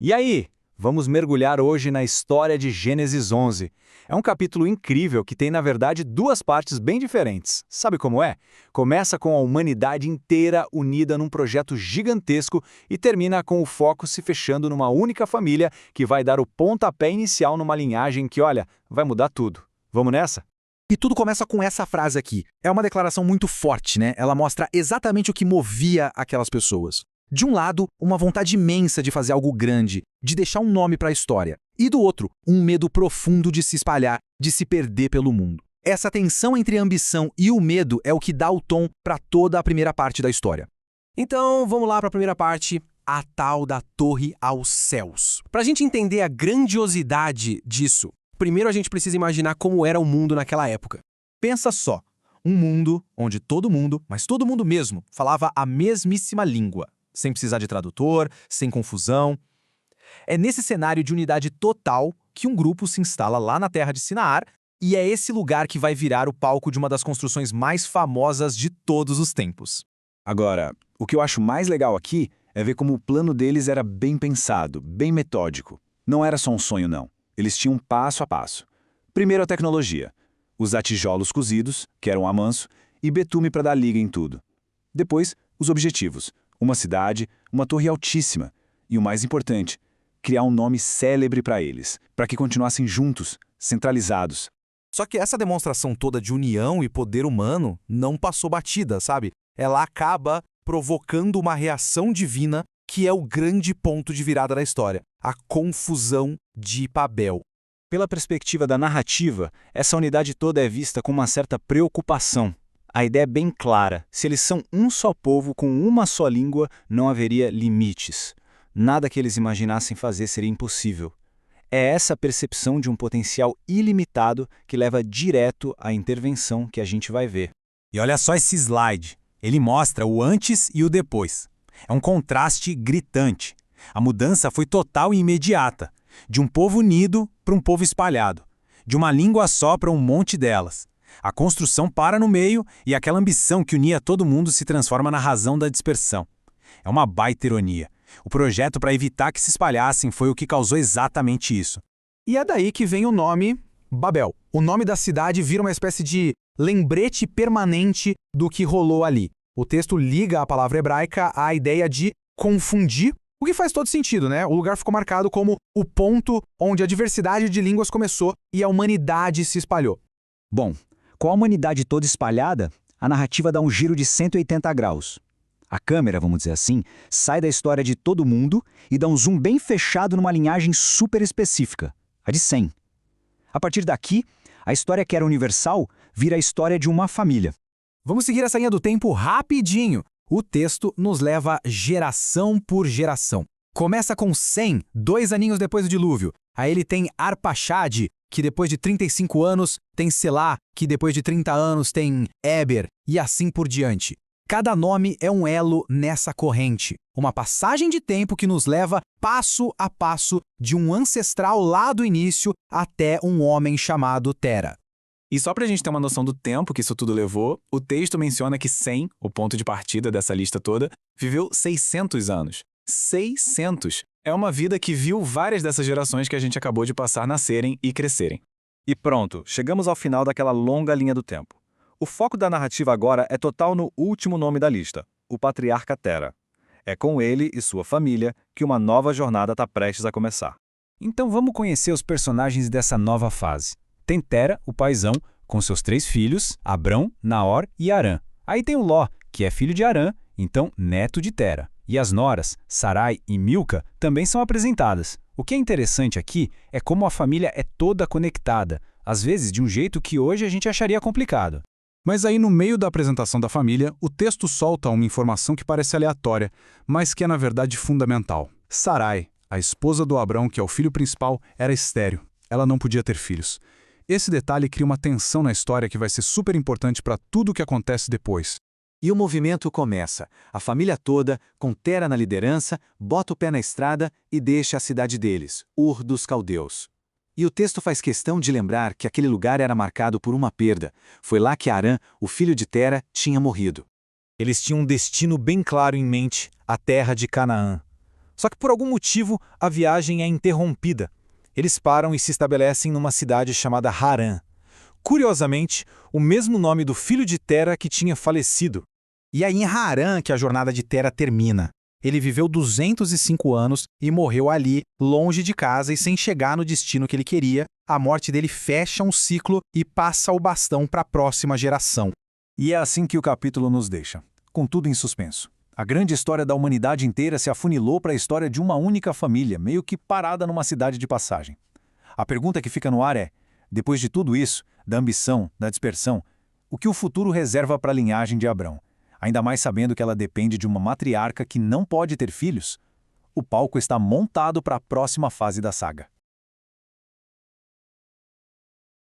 E aí, vamos mergulhar hoje na história de Gênesis 11. É um capítulo incrível que tem, na verdade, duas partes bem diferentes. Sabe como é? Começa com a humanidade inteira unida num projeto gigantesco e termina com o foco se fechando numa única família que vai dar o pontapé inicial numa linhagem que, olha, vai mudar tudo. Vamos nessa? E tudo começa com essa frase aqui. É uma declaração muito forte, né? Ela mostra exatamente o que movia aquelas pessoas. De um lado, uma vontade imensa de fazer algo grande, de deixar um nome para a história. E do outro, um medo profundo de se espalhar, de se perder pelo mundo. Essa tensão entre a ambição e o medo é o que dá o tom para toda a primeira parte da história. Então, vamos lá para a primeira parte, a tal da Torre aos Céus. Para a gente entender a grandiosidade disso, primeiro a gente precisa imaginar como era o mundo naquela época. Pensa só, um mundo onde todo mundo, mas todo mundo mesmo, falava a mesmíssima língua. Sem precisar de tradutor, sem confusão. É nesse cenário de unidade total que um grupo se instala lá na terra de Sinaar, e é esse lugar que vai virar o palco de uma das construções mais famosas de todos os tempos. Agora, o que eu acho mais legal aqui é ver como o plano deles era bem pensado, bem metódico. Não era só um sonho, não. Eles tinham passo a passo. Primeiro a tecnologia. Usar tijolos cozidos, que eram a manso, e betume para dar liga em tudo. Depois, os objetivos. Uma cidade, uma torre altíssima. E o mais importante, criar um nome célebre para eles, para que continuassem juntos, centralizados. Só que essa demonstração toda de união e poder humano não passou batida, sabe? Ela acaba provocando uma reação divina que é o grande ponto de virada da história, a confusão de Babel. Pela perspectiva da narrativa, essa unidade toda é vista com uma certa preocupação. A ideia é bem clara. Se eles são um só povo com uma só língua, não haveria limites. Nada que eles imaginassem fazer seria impossível. É essa percepção de um potencial ilimitado que leva direto à intervenção que a gente vai ver. E olha só esse slide. Ele mostra o antes e o depois. É um contraste gritante. A mudança foi total e imediata. De um povo unido para um povo espalhado. De uma língua só para um monte delas. A construção para no meio e aquela ambição que unia todo mundo se transforma na razão da dispersão. É uma baita ironia. O projeto para evitar que se espalhassem foi o que causou exatamente isso. E é daí que vem o nome Babel. O nome da cidade vira uma espécie de lembrete permanente do que rolou ali. O texto liga a palavra hebraica à ideia de confundir, o que faz todo sentido, né? O lugar ficou marcado como o ponto onde a diversidade de línguas começou e a humanidade se espalhou. Bom, com a humanidade toda espalhada, a narrativa dá um giro de 180 graus. A câmera, vamos dizer assim, sai da história de todo mundo e dá um zoom bem fechado numa linhagem super específica, a de Sem. A partir daqui, a história que era universal vira a história de uma família. Vamos seguir essa linha do tempo rapidinho. O texto nos leva geração por geração. Começa com Sem, 2 aninhos depois do dilúvio. Aí ele tem Arpaxade, que depois de 35 anos tem Selá, que depois de 30 anos tem Éber, e assim por diante. Cada nome é um elo nessa corrente, uma passagem de tempo que nos leva passo a passo de um ancestral lá do início até um homem chamado Tera. E só pra gente ter uma noção do tempo que isso tudo levou, o texto menciona que Sem, o ponto de partida dessa lista toda, viveu 600 anos. 600! É uma vida que viu várias dessas gerações que a gente acabou de passar nascerem e crescerem. E pronto, chegamos ao final daquela longa linha do tempo. O foco da narrativa agora é total no último nome da lista, o patriarca Tera. É com ele e sua família que uma nova jornada está prestes a começar. Então vamos conhecer os personagens dessa nova fase. Tem Tera, o paizão, com seus 3 filhos, Abrão, Naor e Harã. Aí tem o Ló, que é filho de Harã, então neto de Tera. E as noras, Sarai e Milca, também são apresentadas. O que é interessante aqui é como a família é toda conectada, às vezes de um jeito que hoje a gente acharia complicado. Mas aí no meio da apresentação da família, o texto solta uma informação que parece aleatória, mas que é na verdade fundamental. Sarai, a esposa do Abrão, que é o filho principal, era estéril. Ela não podia ter filhos. Esse detalhe cria uma tensão na história que vai ser super importante para tudo o que acontece depois. E o movimento começa. A família toda, com Tera na liderança, bota o pé na estrada e deixa a cidade deles, Ur dos Caldeus. E o texto faz questão de lembrar que aquele lugar era marcado por uma perda. Foi lá que Harã, o filho de Tera, tinha morrido. Eles tinham um destino bem claro em mente, a terra de Canaã. Só que por algum motivo a viagem é interrompida. Eles param e se estabelecem numa cidade chamada Harã. Curiosamente, o mesmo nome do filho de Tera que tinha falecido. E é em Harã que a jornada de Tera termina. Ele viveu 205 anos e morreu ali, longe de casa e sem chegar no destino que ele queria. A morte dele fecha um ciclo e passa o bastão para a próxima geração. E é assim que o capítulo nos deixa, com tudo em suspenso. A grande história da humanidade inteira se afunilou para a história de uma única família, meio que parada numa cidade de passagem. A pergunta que fica no ar é, depois de tudo isso, da ambição, da dispersão, o que o futuro reserva para a linhagem de Abrão? Ainda mais sabendo que ela depende de uma matriarca que não pode ter filhos? O palco está montado para a próxima fase da saga.